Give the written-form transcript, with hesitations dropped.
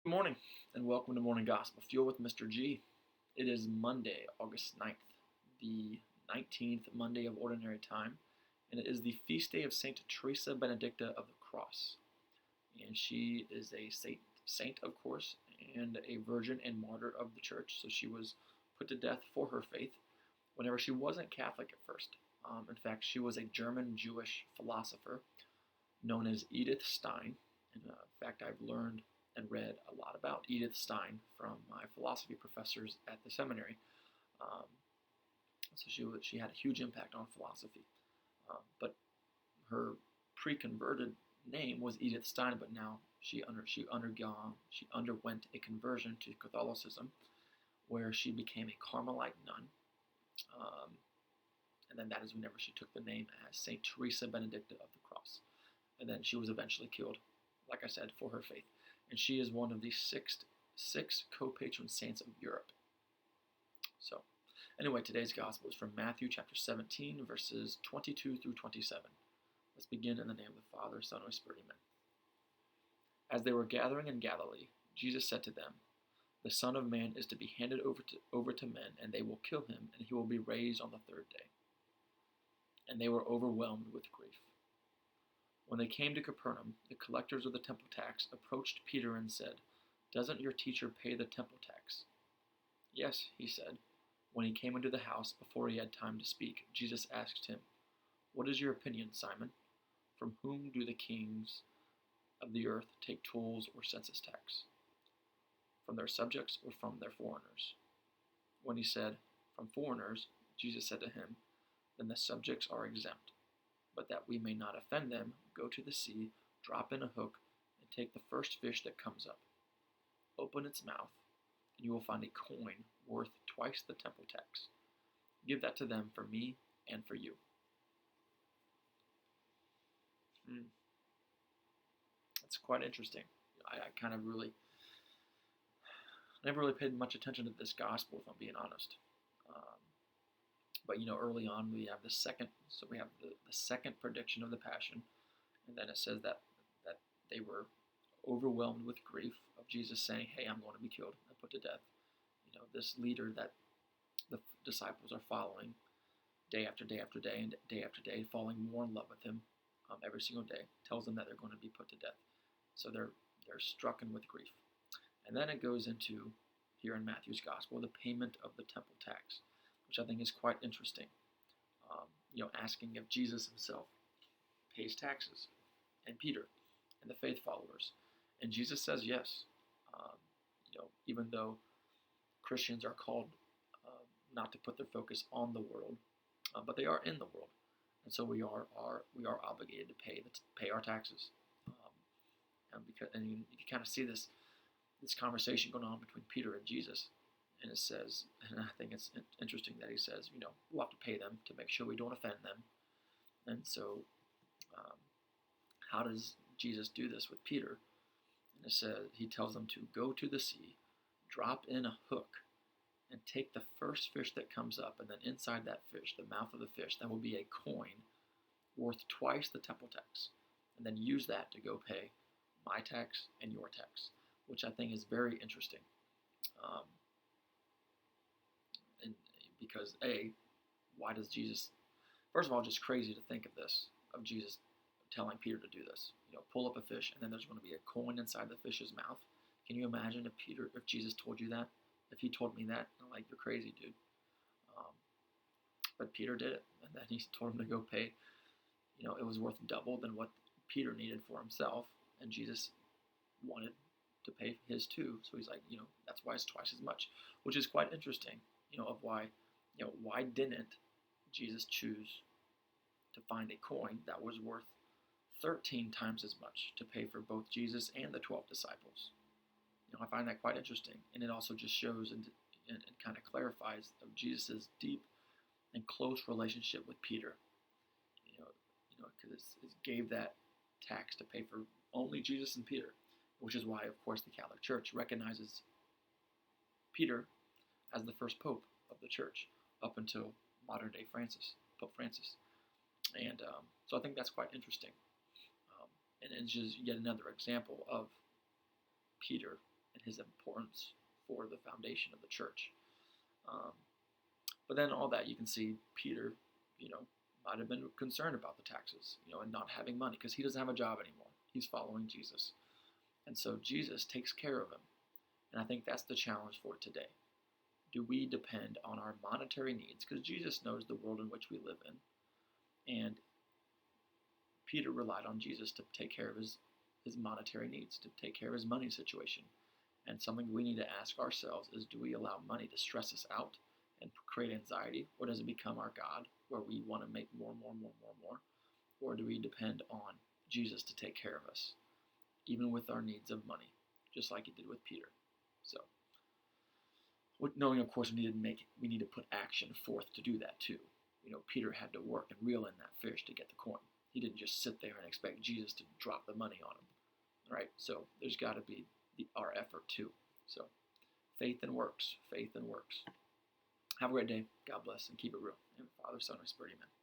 Good morning, and welcome to Morning Gospel Fuel with Mr. G. It is Monday, August 9th, the 19th Monday of Ordinary Time, and it is the feast day of Saint Teresa Benedicta of the Cross. And she is a saint, of course, and a virgin and martyr of the church, so she was put to death for her faith whenever she wasn't Catholic at first. In fact, she was a German Jewish philosopher known as Edith Stein. In fact, I've learned and read a lot about Edith Stein from my philosophy professors at the seminary. Um, so she had a huge impact on philosophy. But her pre-converted name was Edith Stein, but now she underwent a conversion to Catholicism, where she became a Carmelite nun. Um, and then that is whenever she took the name as Saint Teresa Benedicta of the Cross. And then she was eventually killed, like I said, for her faith. And she is one of the six co-patron saints of Europe. So, anyway, today's gospel is from Matthew chapter 17, verses 22 through 27. Let's begin in the name of the Father, Son, and Holy Spirit. Amen. As they were gathering in Galilee, Jesus said to them, "The Son of Man is to be handed over to men, and they will kill him, and he will be raised on the third day." And they were overwhelmed with grief. When they came to Capernaum, the collectors of the temple tax approached Peter and said, "Doesn't your teacher pay the temple tax?" "Yes," he said. When he came into the house, before he had time to speak, Jesus asked him, "What is your opinion, Simon? From whom do the kings of the earth take tolls or census tax? From their subjects or from their foreigners?" When he said, "From foreigners," Jesus said to him, "Then the subjects are exempt. But that we may not offend them, go to the sea, drop in a hook, and take the first fish that comes up. Open its mouth, and you will find a coin worth twice the temple tax. Give that to them for me and for you." That's quite interesting. I kind of never really paid much attention to this gospel, if I'm being honest. But early on we have the second prediction of the Passion, and then it says that they were overwhelmed with grief of Jesus saying, "Hey, I'm going to be killed and put to death." This leader that the disciples are following day after day after day and day after day, falling more in love with him every single day, tells them that they're going to be put to death. So they're stricken with grief. And then it goes into, here in Matthew's Gospel, the payment of the temple tax, which I think is quite interesting. Asking if Jesus himself pays taxes, and Peter, and the faith followers. And Jesus says yes. Even though Christians are called not to put their focus on the world, but they are in the world, and so we are obligated to pay our taxes. And you kind of see this conversation going on between Peter and Jesus, and it says, and I think it's interesting that he says, we'll have to pay them to make sure we don't offend them. And so, how does Jesus do this with Peter? And it says he tells them to go to the sea, drop in a hook, and take the first fish that comes up, and then inside that fish, the mouth of the fish, that will be a coin worth twice the temple tax, and then use that to go pay my tax and your tax, which I think is very interesting. And because why does Jesus? First of all, just crazy to think of this, of Jesus telling Peter to do this. Pull up a fish, and then there's going to be a coin inside the fish's mouth. Can you imagine if Jesus told you that? If he told me that, I'm like, you're crazy, dude. But Peter did it, and then he told him to go pay. It was worth double than what Peter needed for himself, and Jesus wanted to pay his too. So he's like, that's why it's twice as much, which is quite interesting. Of why didn't Jesus choose to find a coin that was worth 13 times as much to pay for both Jesus and the 12 disciples? I find that quite interesting, and it also just shows and kind of clarifies of Jesus' deep and close relationship with Peter. Because it gave that tax to pay for only Jesus and Peter, which is why, of course, the Catholic Church recognizes Peter as the first pope of the church up until modern day Pope Francis. And so I think that's quite interesting. And it's just yet another example of Peter and his importance for the foundation of the church. Um, but then all that, you can see Peter, might have been concerned about the taxes, and not having money because he doesn't have a job anymore. He's following Jesus. And so Jesus takes care of him. And I think that's the challenge for today. Do we depend on our monetary needs? Because Jesus knows the world in which we live in. And Peter relied on Jesus to take care of his monetary needs, to take care of his money situation. And something we need to ask ourselves is, do we allow money to stress us out and create anxiety? Or does it become our God, where we want to make more? Or do we depend on Jesus to take care of us, even with our needs of money, just like he did with Peter? So, knowing, of course, we need to put action forth to do that too. Peter had to work and reel in that fish to get the coin. He didn't just sit there and expect Jesus to drop the money on him, right? So there's got to be our effort too. So faith and works. Have a great day. God bless, and keep it real. In the Father, Son, and Spirit, amen.